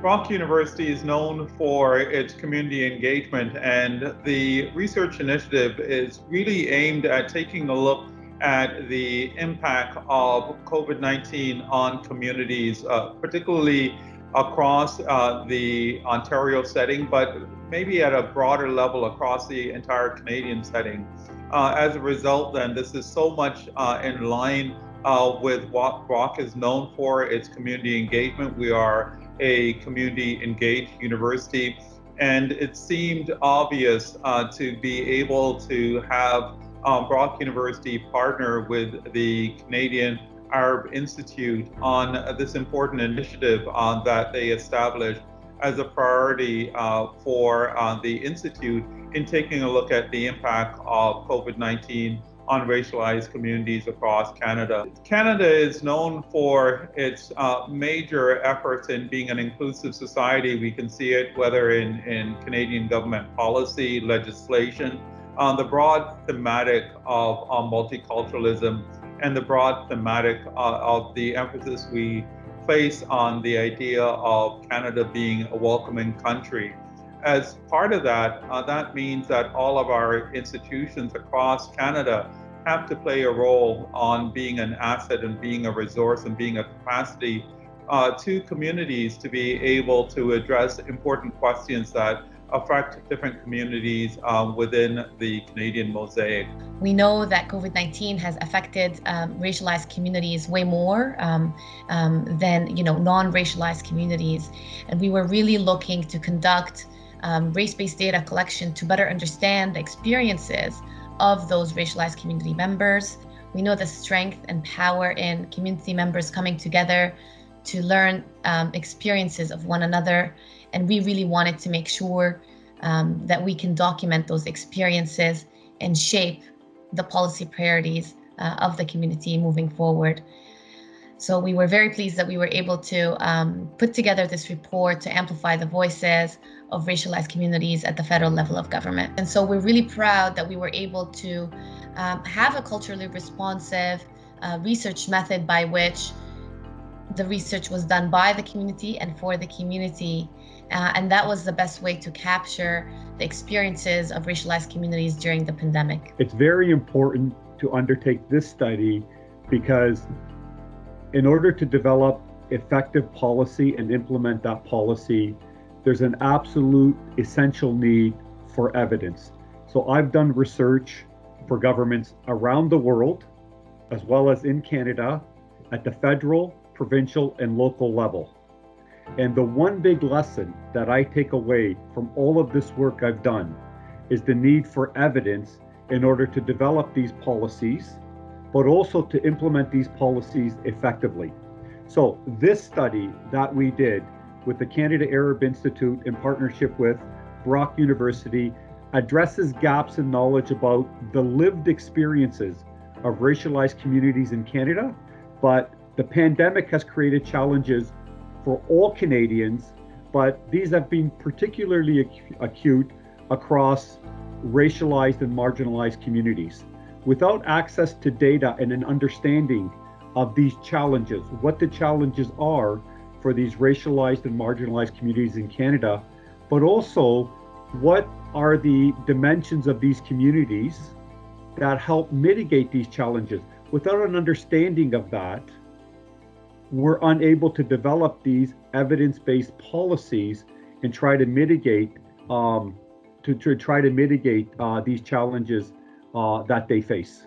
Brock University is known for its community engagement, and the research initiative is really aimed at taking a look at the impact of COVID 19 on communities, particularly across the Ontario setting, but maybe at a broader level across the entire Canadian setting. As a result, then, this is so much in line with what Brock is known for, its community engagement. We are a community engaged university, and it seemed obvious to be able to have Brock University partner with the Canadian Arab Institute on this important initiative that they established as a priority for the Institute in taking a look at the impact of COVID 19 on racialized communities across Canada. Canada is known for its major efforts in being an inclusive society. We can see it whether in Canadian government policy, legislation, the broad thematic of multiculturalism, and the broad thematic of the emphasis we place on the idea of Canada being a welcoming country. As part of that, that means that all of our institutions across Canada have to play a role on being an asset and being a resource and being a capacity to communities to be able to address important questions that affect different communities within the Canadian mosaic. We know that COVID-19 has affected racialized communities way more than non-racialized communities, and we were really looking to conduct race-based data collection to better understand the experiences of those racialized community members. We know the strength and power in community members coming together to learn experiences of one another, and we really wanted to make sure that we can document those experiences and shape the policy priorities of the community moving forward. So we were very pleased that we were able to put together this report to amplify the voices of racialized communities at the federal level of government. And so we're really proud that we were able to have a culturally responsive research method by which the research was done by the community and for the community. And that was the best way to capture the experiences of racialized communities during the pandemic. It's very important to undertake this study because in order to develop effective policy and implement that policy, there's an absolute essential need for evidence. So I've done research for governments around the world, as well as in Canada, at the federal, provincial, and local level. And the one big lesson that I take away from all of this work I've done is the need for evidence in order to develop these policies, but also to implement these policies effectively. So this study that we did with the Canada Arab Institute in partnership with Brock University addresses gaps in knowledge about the lived experiences of racialized communities in Canada, but the pandemic has created challenges for all Canadians, but these have been particularly acute across racialized and marginalized communities. Without access to data and an understanding of these challenges, what the challenges are for these racialized and marginalized communities in Canada, but also what are the dimensions of these communities that help mitigate these challenges. Without an understanding of that, we're unable to develop these evidence-based policies and try to mitigate these challenges that they face.